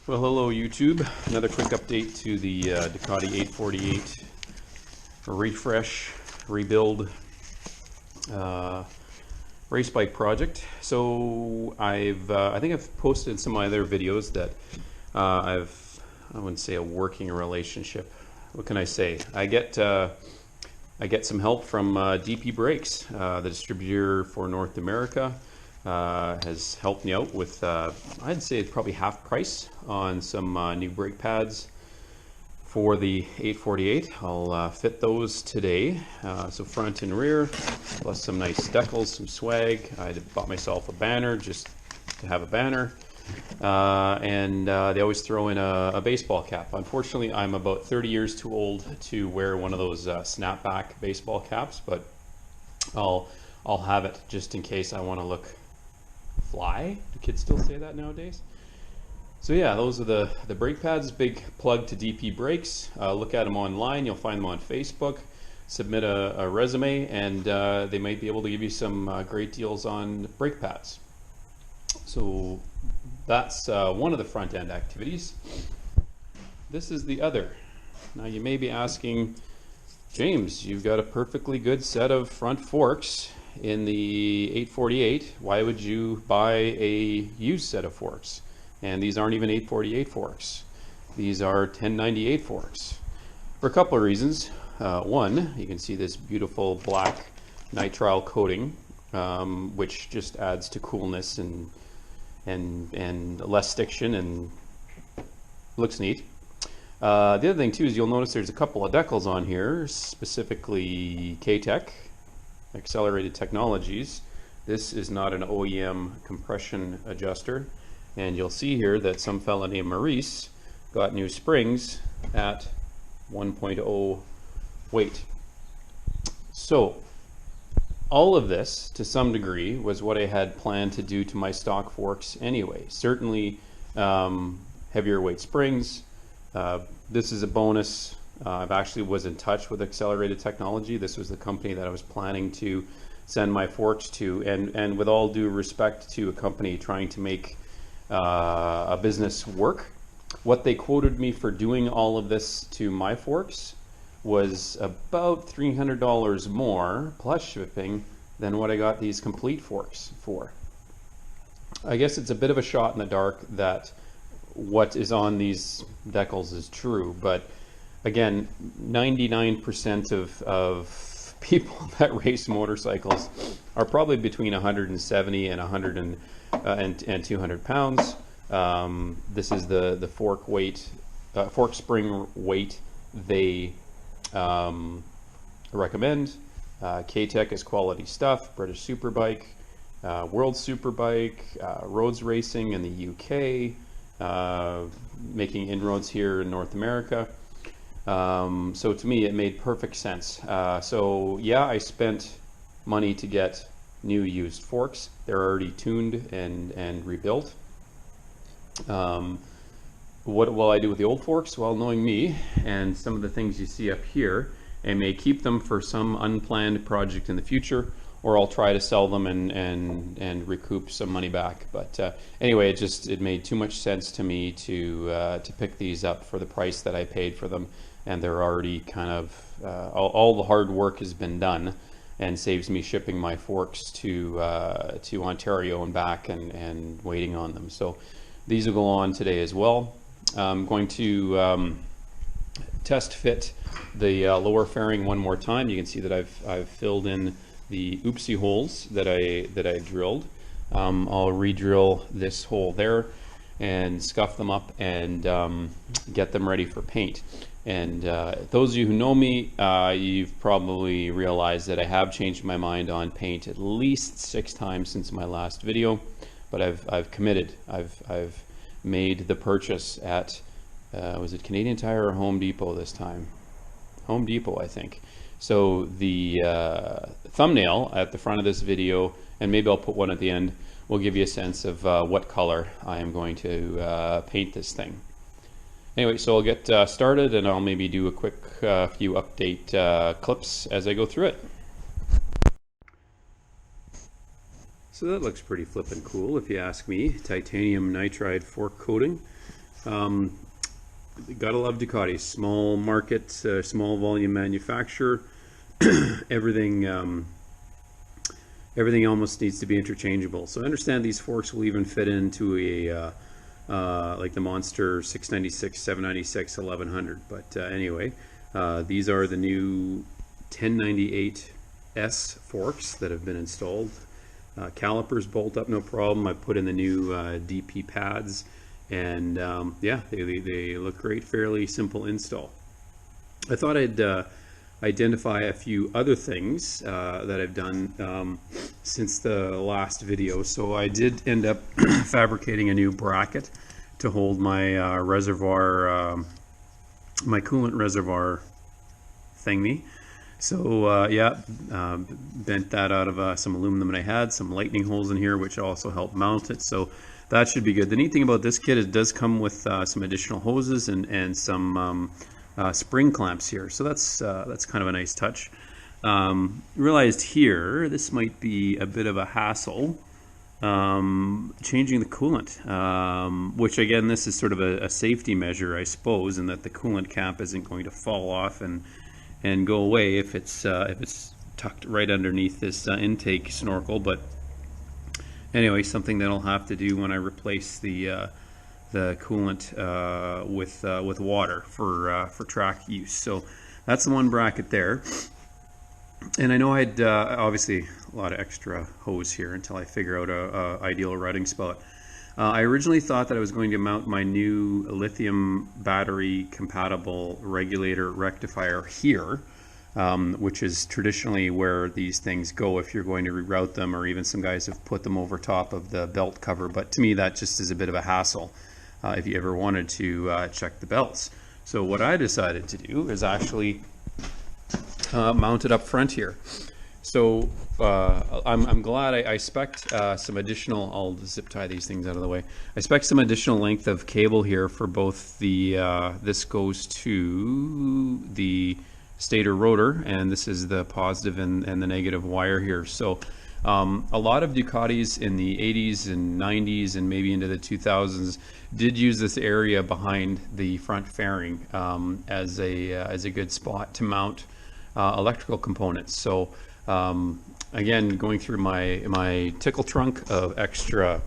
Well, hello YouTube. Another quick update to the Ducati 848 refresh, rebuild race bike project. So I think I've posted in some of my other videos that I wouldn't say a working relationship. What can I say? I get some help from DP Brakes, the distributor for North America. Has helped me out with, I'd say probably half price on some new brake pads for the 848. I'll fit those today, so front and rear, plus some nice decals, some swag. I bought myself a banner just to have a banner, and they always throw in a baseball cap. Unfortunately, I'm about 30 years too old to wear one of those snapback baseball caps, but I'll have it just in case I want to look fly. Do kids still say that nowadays? So yeah, those are the brake pads. Big plug to DP Brakes. Look at them online. You'll find them on Facebook. Submit a resume, and they might be able to give you some great deals on brake pads. So that's one of the front end activities. This is the other. Now you may be asking, James, you've got a perfectly good set of front forks in the 848. Why would you buy a used set of forks? And these aren't even 848 forks. These are 1098 forks. For a couple of reasons. One, you can see this beautiful black nitrile coating, which just adds to coolness and less stiction and looks neat. The other thing too is you'll notice there's a couple of decals on here, specifically K-Tech, Accelerated Technologies. This is not an OEM compression adjuster, and you'll see here that some fella named Maurice got new springs at 1.0 weight. So all of this to some degree was what I had planned to do to my stock forks anyway. Certainly heavier weight springs. This is a bonus. I've actually was in touch with Accelerated Technology. This was the company that I was planning to send my forks to, and with all due respect to a company trying to make a business work, what they quoted me for doing all of this to my forks was about $300 more plus shipping than what I got these complete forks for. I guess it's a bit of a shot in the dark that what is on these decals is true, but again, 99% of people that race motorcycles are probably between 170 and 100 and 200 pounds. This is the fork weight, fork spring weight they recommend. K-Tech is quality stuff. British Superbike, World Superbike, Roads Racing in the UK, making inroads here in North America. So to me, it made perfect sense. So yeah, I spent money to get new used forks. They're already tuned and rebuilt. What will I do with the old forks? Well, knowing me and some of the things you see up here, I may keep them for some unplanned project in the future, or I'll try to sell them and recoup some money back. But anyway, it made too much sense to me to pick these up for the price that I paid for them, and they're already kind of all the hard work has been done, and saves me shipping my forks to Ontario and back and waiting on them. So these will go on today as well. I'm going to test fit the lower fairing one more time. You can see that I've filled in the oopsie holes that I drilled. I'll re-drill this hole there and scuff them up and get them ready for paint. And those of you who know me, you've probably realized that I have changed my mind on paint at least 6 times since my last video, but I've committed. I've made the purchase at was it Canadian Tire or Home Depot this time? Home Depot, I think. So the thumbnail at the front of this video, and maybe I'll put one at the end, will give you a sense of what color I am going to paint this thing. Anyway, so I'll get started, and I'll maybe do a quick few update clips as I go through it. So that looks pretty flippin' cool if you ask me. Titanium nitride fork coating. Gotta love Ducati. Small market, small volume manufacturer. Everything everything almost needs to be interchangeable. So I understand these forks will even fit into a like the Monster 696, 796, 1100. But anyway, these are the new 1098S forks that have been installed. Calipers bolt up no problem. I put in the new DP pads, and yeah, they look great. Fairly simple install. I thought I'd identify a few other things that I've done since the last video. So I did end up fabricating a new bracket to hold my reservoir, my coolant reservoir thingy. So yeah, bent that out of some aluminum that I had, some lightning holes in here, which also help mount it. So that should be good. The neat thing about this kit is it does come with some additional hoses and some spring clamps here. So that's kind of a nice touch. Realized here this might be a bit of a hassle, changing the coolant, which again, this is sort of a safety measure, I suppose, in that the coolant cap isn't going to fall off and go away if it's tucked right underneath this intake snorkel. But anyway, something that I'll have to do when I replace the coolant with water for track use. So that's the one bracket there. And I know I had obviously a lot of extra hose here until I figure out a ideal routing spot. I originally thought that I was going to mount my new lithium battery compatible regulator rectifier here, which is traditionally where these things go if you're going to reroute them, or even some guys have put them over top of the belt cover. But to me, that just is a bit of a hassle if you ever wanted to check the belts. So what I decided to do is actually mount it up front here. So I'm glad I spec'd some additional, I'll zip tie these things out of the way. I spec'd some additional length of cable here for both the, this goes to the stator rotor, and this is the positive and the negative wire here. So a lot of Ducatis in the 80s and 90s and maybe into the 2000s did use this area behind the front fairing as a good spot to mount electrical components. So again, going through my tickle trunk of extra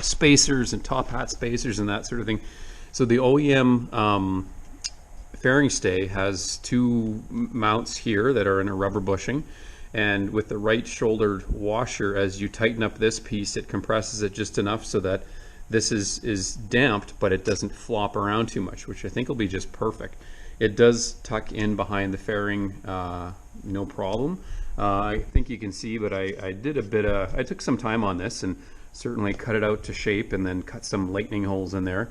spacers and top hat spacers and that sort of thing. So the OEM fairing stay has two mounts here that are in a rubber bushing, and with the right shouldered washer, as you tighten up this piece, it compresses it just enough so that this is damped, but it doesn't flop around too much, which I think will be just perfect. It does tuck in behind the fairing, no problem. I think you can see, but I did a bit of, I took some time on this and certainly cut it out to shape, and then cut some lightning holes in there,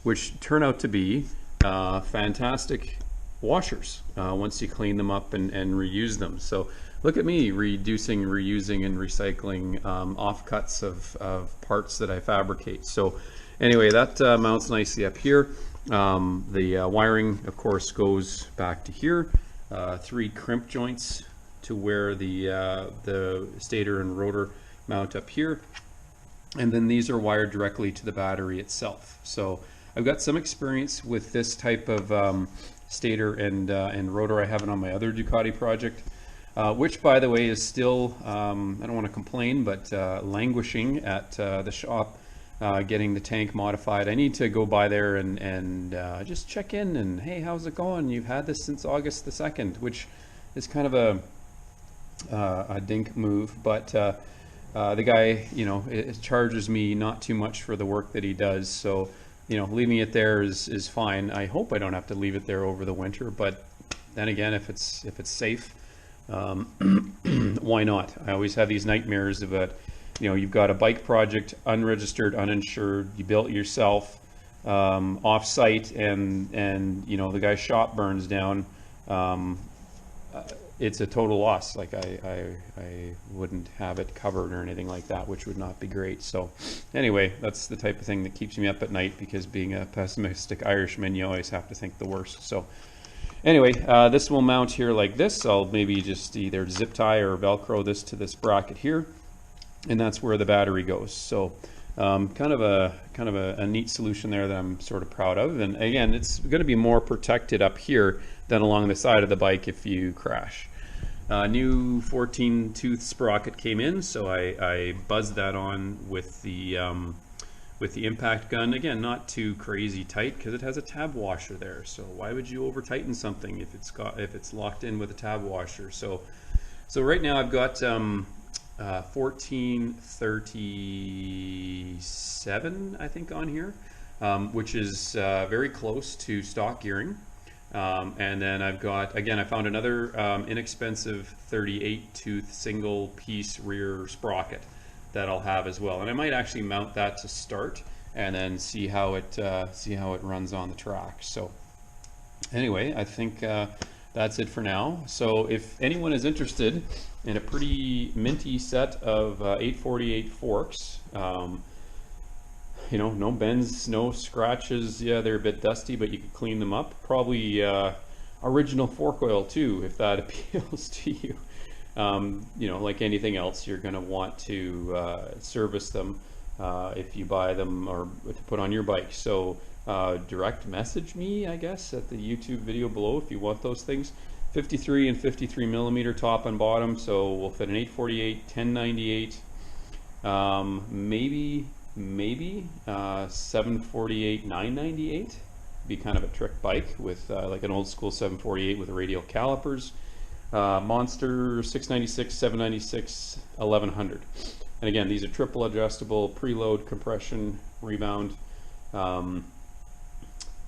which turn out to be fantastic washers once you clean them up and reuse them. So look at me reducing, reusing, and recycling offcuts of parts that I fabricate. So anyway, that mounts nicely up here. The wiring, of course, goes back to here. 3 crimp joints to where the stator and rotor mount up here. And then these are wired directly to the battery itself. So I've got some experience with this type of stator and rotor. I have it on my other Ducati project, which, by the way, is still, I don't want to complain, but languishing at the shop, getting the tank modified. I need to go by there and just check in and, hey, how's it going? You've had this since August the 2nd, which is kind of a dink move, but the guy, you know, it charges me not too much for the work that he does. So, you know, leaving it there is fine. I hope I don't have to leave it there over the winter, but then again, if it's safe, why not? I always have these nightmares about, you know, you've got a bike project, unregistered, uninsured, you built it yourself, off-site, and you know, the guy's shop burns down. It's a total loss. Like I wouldn't have it covered or anything like that, which would not be great. So anyway, that's the type of thing that keeps me up at night, because being a pessimistic Irishman, you always have to think the worst. So anyway, this will mount here like this. I'll maybe just either zip tie or Velcro this to this bracket here, and that's where the battery goes. So Kind of a neat solution there that I'm sort of proud of. And again, it's going to be more protected up here than along the side of the bike if you crash. New 14 tooth sprocket came in, so I buzzed that on with the impact gun. Again, not too crazy tight because it has a tab washer there. So why would you over tighten something if it's locked in with a tab washer? So right now I've got 1437, I think, on here, which is very close to stock gearing. And then I've got, again, I found another inexpensive 38 tooth single piece rear sprocket that I'll have as well. And I might actually mount that to start and then see how it runs on the track. So anyway, I think that's it for now. So if anyone is interested in a pretty minty set of 848 forks, you know, no bends, no scratches. Yeah, they're a bit dusty, but you could clean them up. Probably original fork oil too, if that appeals to you. You know, like anything else, you're going to want to service them if you buy them or to put on your bike. So direct message me, I guess, at the YouTube video below if you want those things. 53 and 53 millimeter top and bottom, so we'll fit an 848, 1098, maybe 748, 998. Be kind of a trick bike with like an old school 748 with radial calipers. Monster 696, 796, 1100. And again, these are triple adjustable, preload, compression, rebound.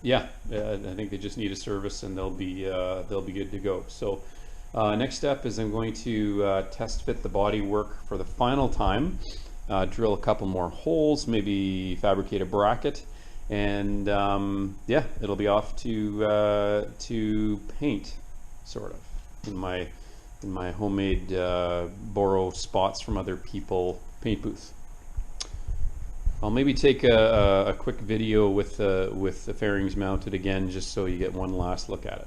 Yeah, I think they just need a service and they'll be good to go. So next step is I'm going to test fit the body work for the final time, drill a couple more holes, maybe fabricate a bracket, and yeah, it'll be off to paint, sort of, in my homemade borrow spots from other people paint booth. I'll maybe take a quick video with the fairings mounted again, just so you get one last look at it.